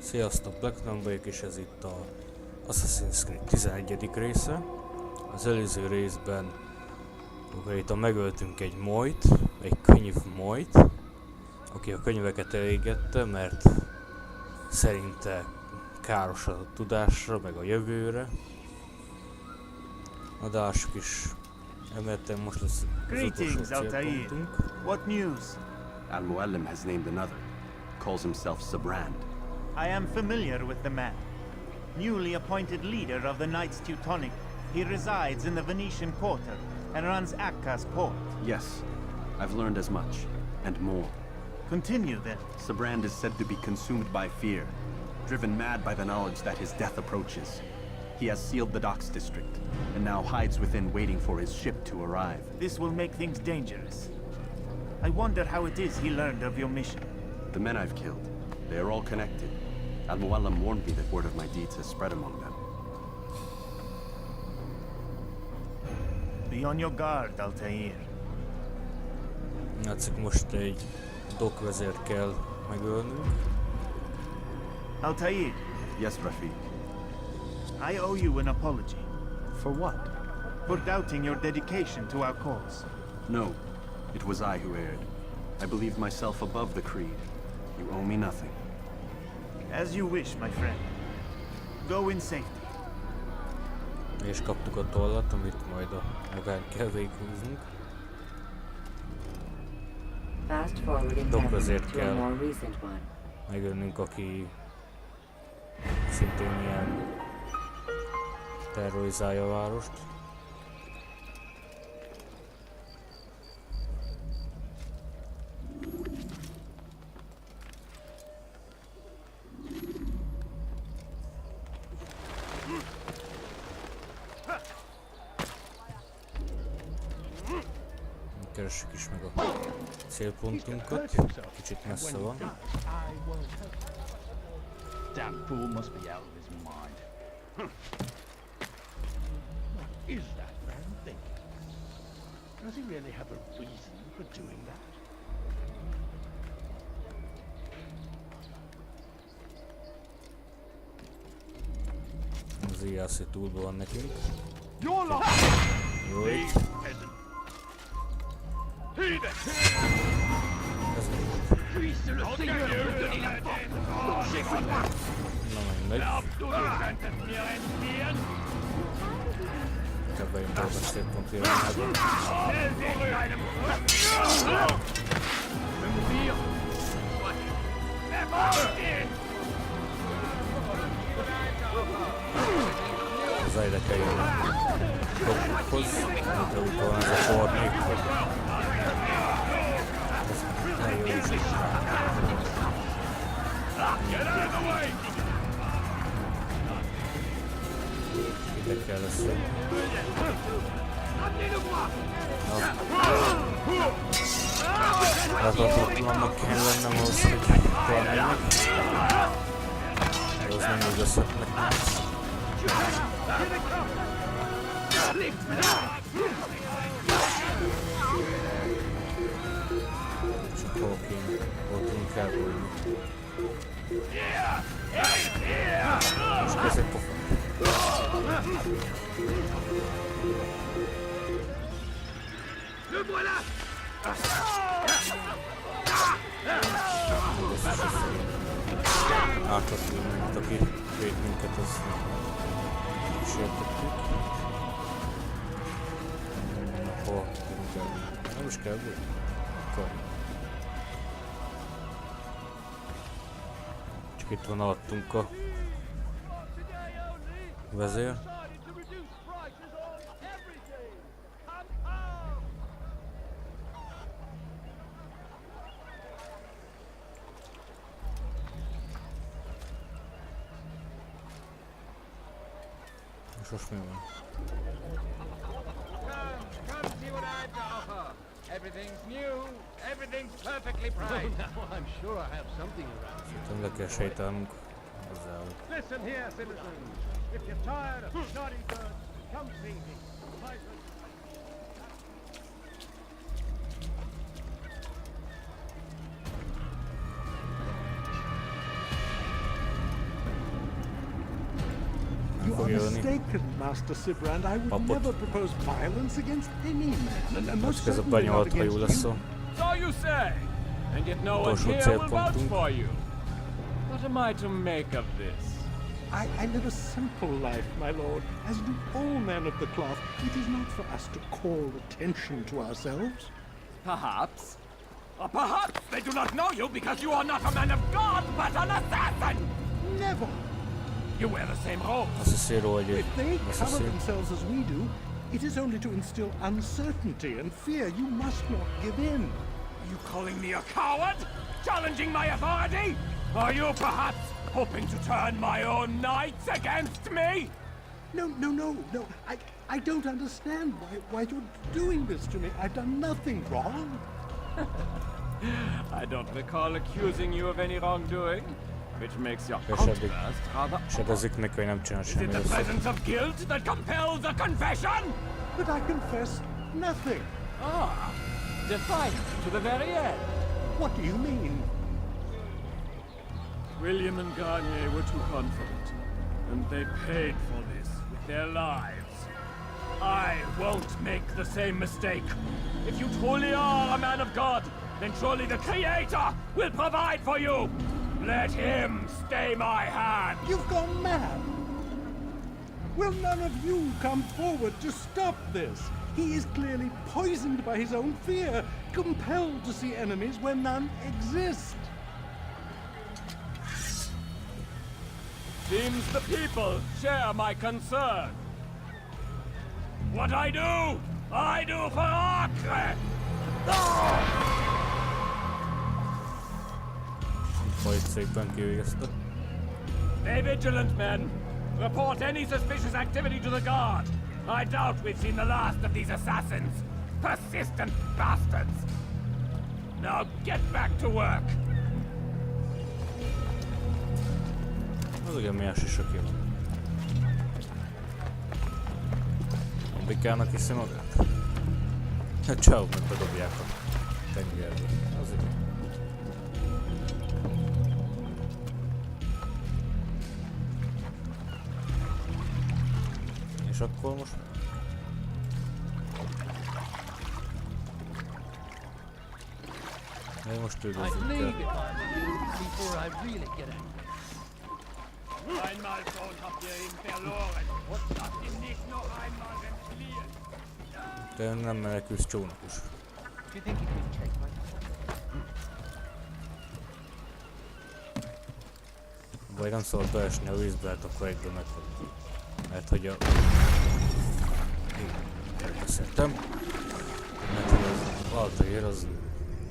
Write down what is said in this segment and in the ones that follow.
Sziasztok, Blackman vagyok, és ez itt a Assassin's Creed 11. része. Az előző részben konkrétan megöltünk egy molyt, egy könyv molyt, aki a könyveket elégette, mert szerinte káros a tudásra, meg a jövőre. Na de lássuk is, emelten most lesz az utolsó célpontunk. What news? Al-Muallim has named another. Calls himself Sabrand. I am familiar with the man. Newly appointed leader of the Knights Teutonic, he resides in the Venetian Quarter and runs Akka's port. Yes, I've learned as much, and more. Continue then. Sabrand is said to be consumed by fear, driven mad by the knowledge that his death approaches. He has sealed the docks district, and now hides within waiting for his ship to arrive. This will make things dangerous. I wonder how it is he learned of your mission. The men I've killed, they are all connected. Al-Muallim warned me that word of my deeds has spread among them. Be on your guard, Altair. Látszik, most egy dockvezért kell megölnünk. Altair, Yes, Rafiq. I owe you an apology For what? for doubting your dedication to our cause. No, it was I who erred. I believed myself above the creed. You owe me nothing. As you wish, my friend. Go in safety. És kaptuk a tollat, amit majd a magán kell véghúznunk. Dockvezért kell megölnünk, aki szintén ilyen terrorizálja a várost. Keressük is meg a célpontunkat, kicsit messze van. Damn fool must be out of his mind. What is that man thinking? Does he really have a reason for doing that? Az IAC túlban van nekünk. You're like Jó, peasant. He ez mindegy. Na mindegy. Inkább bejön be a célpont irányába. Az ide kell jönni dokkhoz, mint úgy van ez a fornék, hogy nagyon jó is is. Ide kell leszünk. Láthatatlannak kell lennem ahhoz, hogy találjuk. Az nem ügyözhetnek már. Csak hol kéne, ott inkább volna. Most kezd egy pofon. Átadni, mint aki vét minket, az is értettük. Hol tudunk el? Nem is kell volna. Akkor. Csak itt van alattunk a vezér. És most mi van? Come see what I've to offer. Everything's new, everything's perfectly priced. Now I'm sure I have something around here. Szerintem le kell sejtálnunk hozzá. Listen here, citizens. If you're tired of shoddy birds, come see me. fog jönni. Master Sibrand. I would never propose violence against any man, and most Ez a certainly not benyomott hajú against lesz you. a So you say, and yet no one utolsó here will vouch célpontunk. for you. What am I to make of this? I live a simple life, my lord, as do all men of the cloth. It is not for us to call attention to ourselves. Perhaps. Or perhaps they do not know you because you are not a man of God, but an assassin! Never. You wear the same robe. Azt hiszi róla, hogy If they cover asszaszín. themselves as we do, it is only to instill uncertainty and fear. You must not give in. Are you calling me a coward? Challenging my authority? Are you perhaps hoping to turn my own knights against me? No. I don't understand why you're doing this to me. I've done nothing wrong. I don't recall accusing you of any wrongdoing, which makes your És eddig outburst rather odd. sebezik neki, hogy nem csinál Is it semmi the rosszat. presence of guilt that compels a confession? But I confess nothing. Ah, defiant to the very end. What do you mean? William and Garnier were too confident, and they paid for this with their lives. I won't make the same mistake. If you truly are a man of God, then surely the Creator will provide for you. Let him stay my hand. You've gone mad. Will none of you come forward to stop this? He is clearly poisoned by his own fear, compelled to see enemies where none exist. Seems the people share my concern. What I do for Acre! Majd szépen kivégezte. Stay vigilant, men. Report any suspicious activity to the guard. I doubt we've seen the last of these assassins. Persistent bastards. Now get back to work. Az ugye miás is aki van. A bikának hiszi magát? Hát csáó, meg bedobják a tengerbe. Azért. És akkor most... Most üldözzük el. before I really get angry. Einmal schon habt ihr ihn verloren. Und lasst ihn nicht noch einmal entfliehen. De nem menekülsz csónakos. Do you think you can check my... Vagy nem szabad beesni a vízbe, hát akkor egyből megfog. Mert hogy a... Elbeszéltem. Mert hogy az Altair az...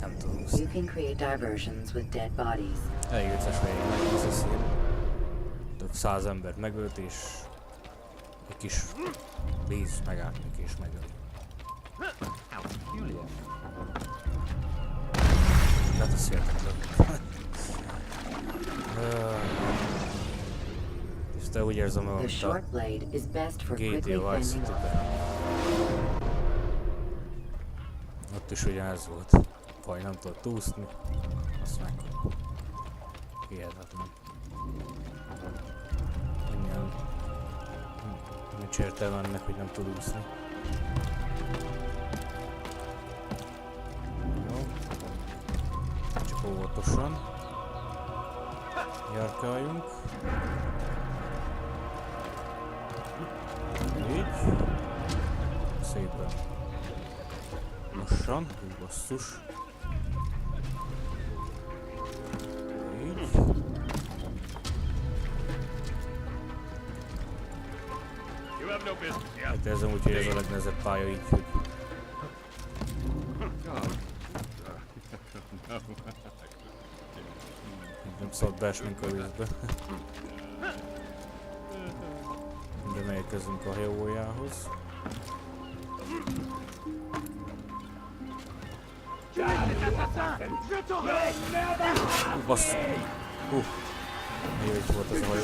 nem tudom. You can create diversions with dead bodies. Elég vicces végig, az a szín. Több 100 embert megölt és... egy kis víz megállt neki és megölt. Hát ez hihetetlen. És te úgy érzem magam, The mint a short blade is best for quickly GTA Vice bending. City-ben. Ott is ugyanez volt. Faj nem tudott úszni. Azt meg... hihetetlen. Annyian... nincs értelme ennek, hogy nem tud úszni. Jó. Csak óvatosan. Járkáljunk. Így. Szépen. Lassan. Hú, basszus. Így. You have no business here. Hát érzem úgy, hogy ez a legnehezebb pálya így, hogy... nem szabad beesnünk a vízbe. De megérkezünk a hajójához. Basszus! Jó, itt volt ez a hajó.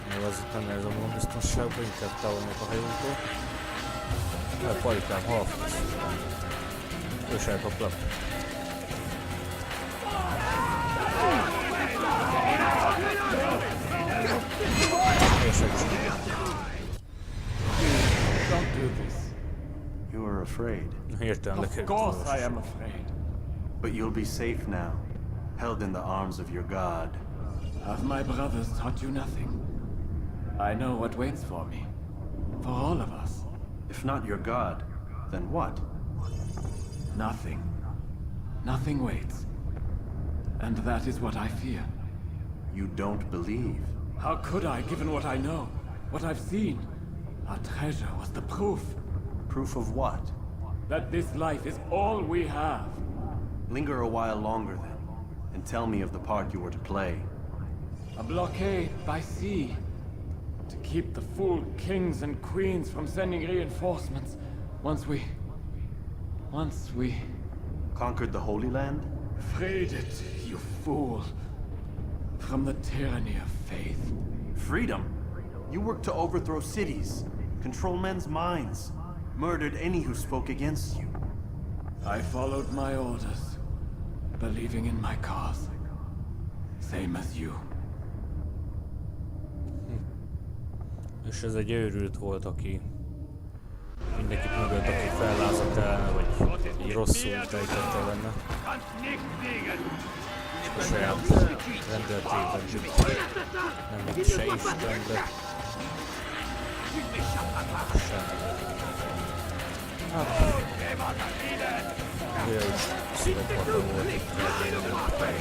Még az itt nem érzem a biztonságban, inkább távol meg a hajótól. Jaj, palikám, halfasz. És elkaplak. És egy afraid. Hirtelen le Of kell course I am afraid. But you'll be safe now, held in the arms of your god. Have my brothers taught you nothing? I know what waits for me. For all of us. If not your god, then what? Nothing. Nothing waits. And that is what I fear. You don't believe. How could I, given what I know? What I've seen? Our treasure was the proof. Proof of what? That this life is all we have. Linger a while longer then, and tell me of the part you were to play. A blockade by sea. To keep the fool kings and queens from sending reinforcements. Once we... Conquered the Holy Land? freed it, you fool. From the tyranny of faith. Freedom? You worked to overthrow cities, control men's minds, murdered any who spoke against you. I followed my orders, believing in my cause. Same as you. És ez egy őrült volt, aki mindenkit mögött, aki fellázadt ellene, vagy egy rosszul tejtette benne. És a saját rendeltében nem lett se Isten, de semmi. Hát, olyan is szívapata volt itt idegreteg.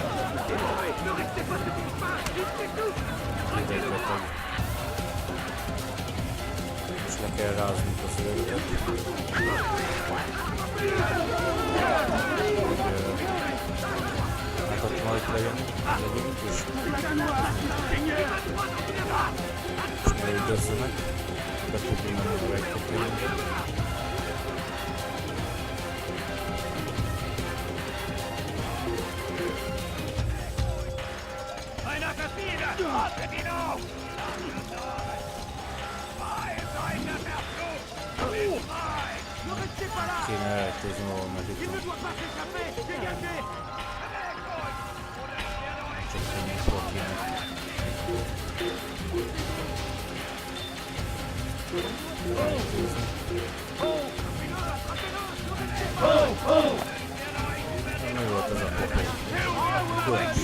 És le kell ráznunk az őröket. Hát ott majd legyünk, és ne üldözzenek, be tudjuk menni a vegykötőjünket. Kéne elejtőzni valahol, mert itt van. Csak könnyű valakinek. Elejtőzni. Mi volt ez a popó? Kulcs.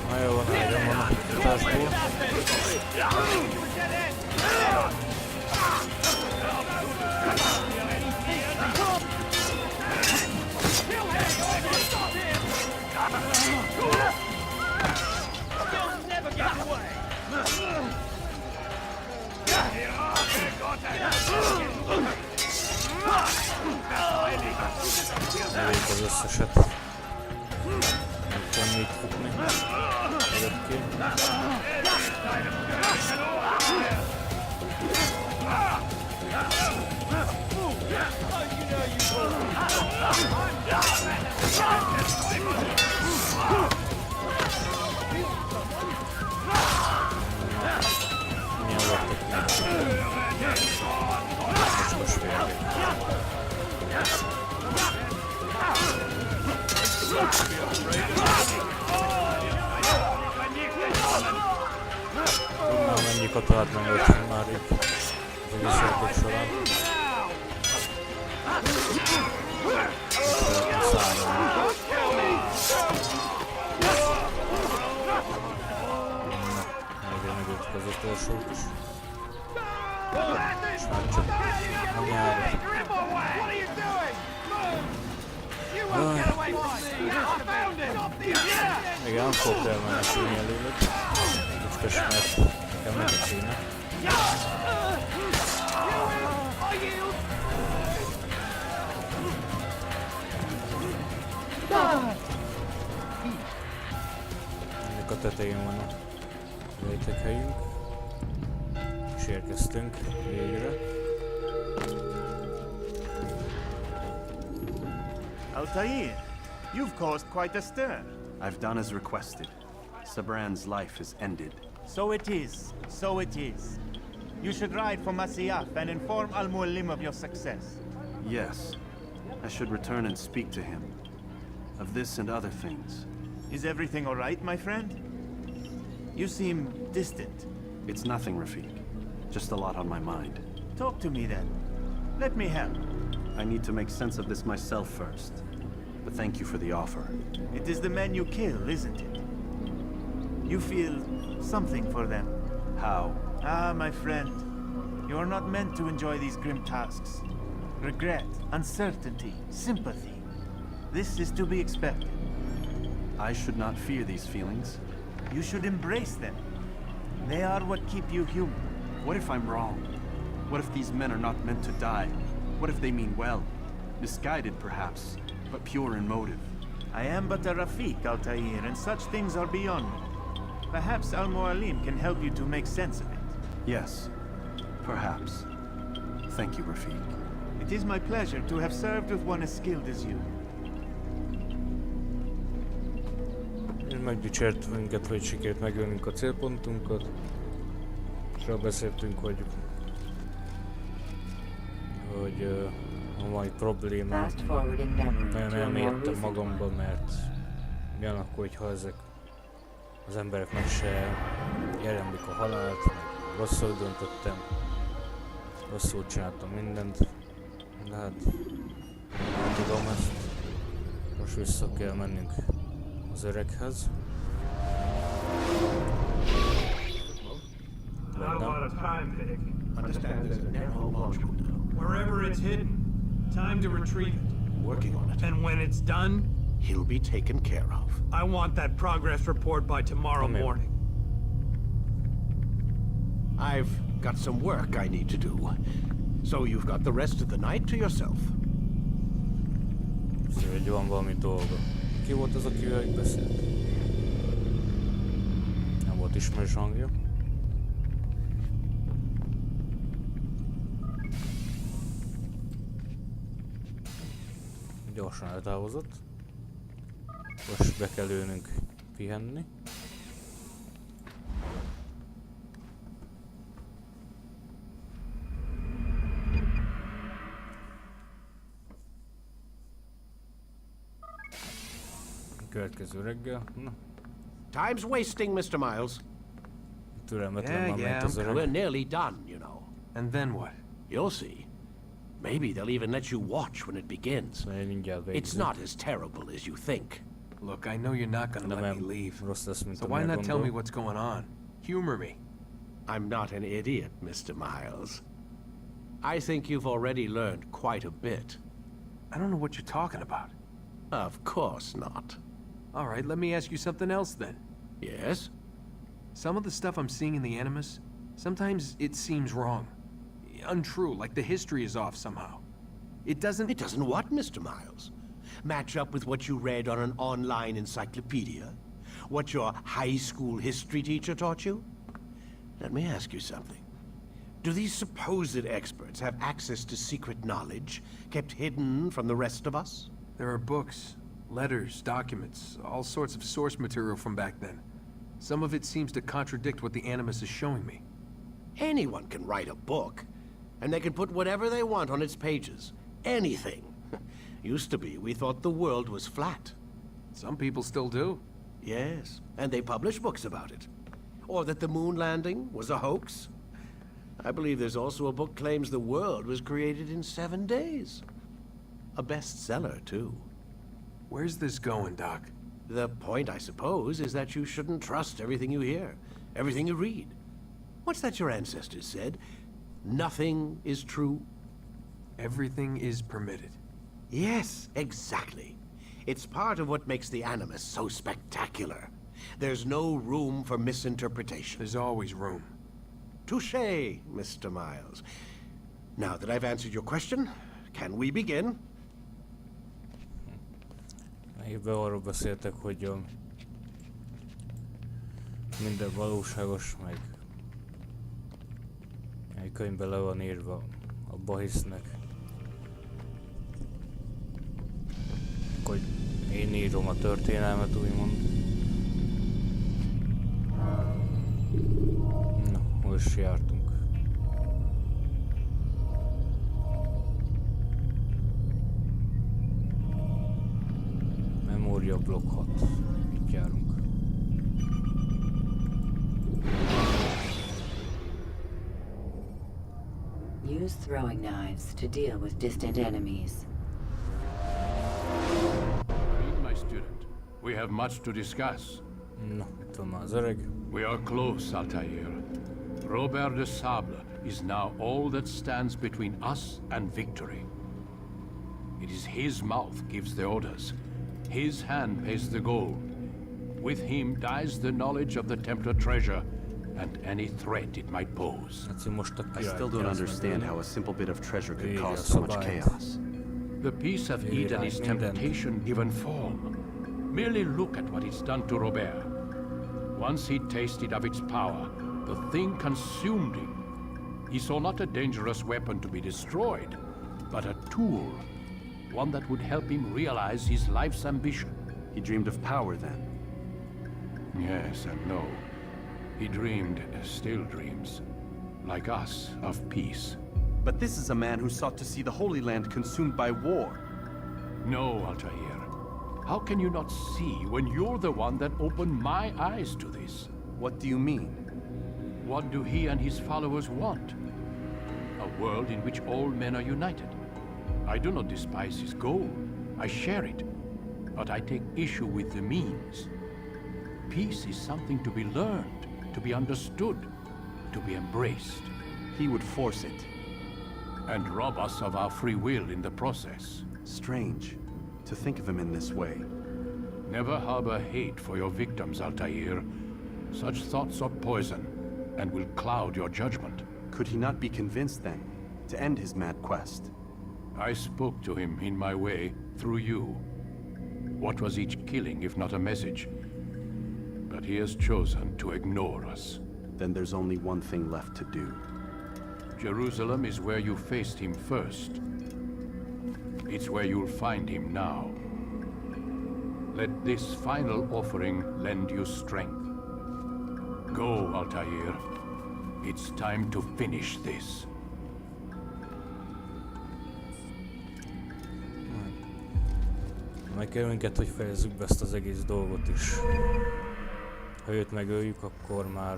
Na jó van, elegen van a futásból. Elég az összeset. Nem kell még futni. Jött ki. Milyen lettek nem. Most félni. Tudnám mennyi katát megöltünk már itt az egész játék során. Megöltük az utolsót is. És már csak anyára. Igen, nem fogok elmenekülni előlük. Biztos, mert nekem meg a kéne. Ennek a tetején van a rejtekhelyünk. És érkeztünk végre. Altair, you've caused quite a stir. I've done as requested. Sabran's life is ended. So it is, so it is. You should ride for Masyaf and inform Al-Muallim of your success. Yes, I should return and speak to him. Of this and other things. Is everything all right, my friend? You seem distant. It's nothing, Rafiq. Just a lot on my mind. Talk to me then. Let me help. I need to make sense of this myself first. But thank you for the offer. It is the men you kill, isn't it? You feel something for them. How? Ah, my friend. You are not meant to enjoy these grim tasks. Regret, uncertainty, sympathy. This is to be expected. I should not fear these feelings. You should embrace them. They are what keep you human. What if I'm wrong? What if these men are not meant to die? What if they mean well? Misguided, perhaps, but pure in motive. I am but a Rafiq, Altair, and such things are beyond me. Perhaps Al-Mualim can help you to make sense of it. Yes, perhaps. Thank you, Rafiq. It is my pleasure to have served with one as skilled as you. Megdicsért minket, hogy sikerült megölnünk a célpontunkat. És arra beszéltünk, hogy a mai problémám nagyon elmélyedtem magamba, mert milyen akkor, hogyha ezek az emberek meg se jelenlik a halált, meg rosszul döntöttem, rosszul csináltam mindent, de hát nem tudom ezt. Most vissza kell mennünk az öreghez. How about a time pick? Understand there's a narrow launch window. Wherever it's hidden, time to retrieve it. Working on it. And when it's done, He'll be taken care of. I want that progress report by tomorrow morning. I've got some work I need to do. So you've got the rest of the night to yourself. Szóval, hogy van valami dolga. Ki volt az, akivel így beszélt? Nem volt ismerős hangja. Gyorsan eltávozott. Most be kell ülnünk pihenni. Következő reggel. Na. Time's wasting, Mr. Miles. Türelmetlen már ment az öreg. We're nearly done, you know. And then what? You'll see. Maybe they'll even let you watch when it begins. It's not as terrible as you think. Look, I know you're not gonna let me leave. So why not tell me what's going on? Humor me. I'm not an idiot, Mr. Miles. I think you've already learned quite a bit. I don't know what you're talking about. Of course not. All right, let me ask you something else then. Yes? Some of the stuff I'm seeing in the Animus, sometimes it seems wrong. Untrue, like the history is off somehow. It doesn't... It doesn't what, Mr. Miles? Match up with what you read on an online encyclopedia? What your high school history teacher taught you? Let me ask you something. Do these supposed experts have access to secret knowledge kept hidden from the rest of us? There are books, letters, documents, all sorts of source material from back then. Some of it seems to contradict what the Animus is showing me. Anyone can write a book, and they can put whatever they want on its pages. Anything. Used to be, we thought the world was flat. Some people still do. Yes, and they publish books about it. Or that the moon landing was a hoax. I believe there's also a book claims the world was created in 7 days. A bestseller, too. Where's this going, Doc? The point, I suppose, is that you shouldn't trust everything you hear, everything you read. What's that your ancestors said? Nothing is true? Everything is permitted. Yes, exactly. It's part of what makes the Animus so spectacular. There's no room for misinterpretation. There's always room. Touché, Mr. Miles. Now that I've answered your question, can we begin? Évben arról beszéltek, hogy minden valóságos, meg egy könyvben le van írva, abba hisznek. Hogy én írom a történelmet, úgymond. Na, hol is jártunk. Memória blokk 6. Itt járunk. use throwing knives to deal with distant enemies. Read, my student. We have much to discuss. Na, itt van már az öreg. We are close, Altair. Robert de Sable is now all that stands between us and victory. It is his mouth gives the orders. His hand pays the gold. With him dies the knowledge of the Templar treasure and any threat it might pose. I still don't understand how a simple bit of treasure could cause so much chaos. The peace of Eden is temptation given form. Merely look at what it's done to Robert. Once he tasted of its power, the thing consumed him. He saw not a dangerous weapon to be destroyed, but a tool. One that would help him realize his life's ambition. He dreamed of power then? Yes and no. He dreamed, still dreams, like us, of peace. But this is a man who sought to see the Holy Land consumed by war. No, Altair. How can you not see when you're the one that opened my eyes to this? What do you mean? What do he and his followers want? A world in which all men are united. I do not despise his goal. I share it. But I take issue with the means. Peace is something to be learned, to be understood, to be embraced. He would force it. And rob us of our free will in the process. Strange to think of him in this way. Never harbor hate for your victims, Altair. Such thoughts are poison and will cloud your judgment. Could he not be convinced then to end his mad quest? I spoke to him in my way, through you. What was each killing if not a message? But he has chosen to ignore us. Then there's only one thing left to do. Jerusalem is where you faced him first. It's where you'll find him now. Let this final offering lend you strength. Go, Altair. It's time to finish this. Megkér minket, hogy fejezzük be ezt az egész dolgot is. Ha őt megöljük, akkor már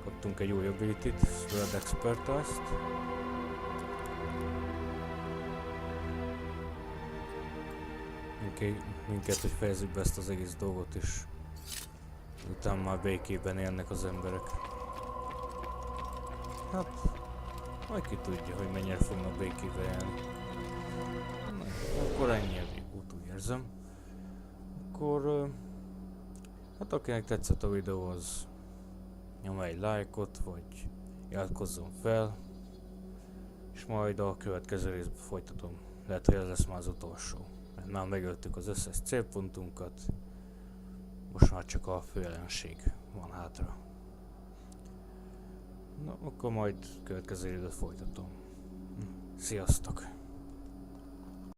kaptunk egy új ability-t, Sword Expertise-t. Minket, hogy fejezzük be ezt az egész dolgot is. Utána már békében élnek az emberek. Hát, majd ki tudja, hogy mennyire fognak békében élni. Na, akkor ennyi elég út, úgy érzem. Akkor, hát akinek tetszett a videó, az nyomj egy lájkot, vagy iratkozzon fel. És majd a következő részben folytatom. Lehet, hogy ez lesz már az utolsó. Mert már megöltük az összes célpontunkat. Most már csak a fő ellenség van hátra. Na, akkor majd következő időt folytatom. Sziasztok!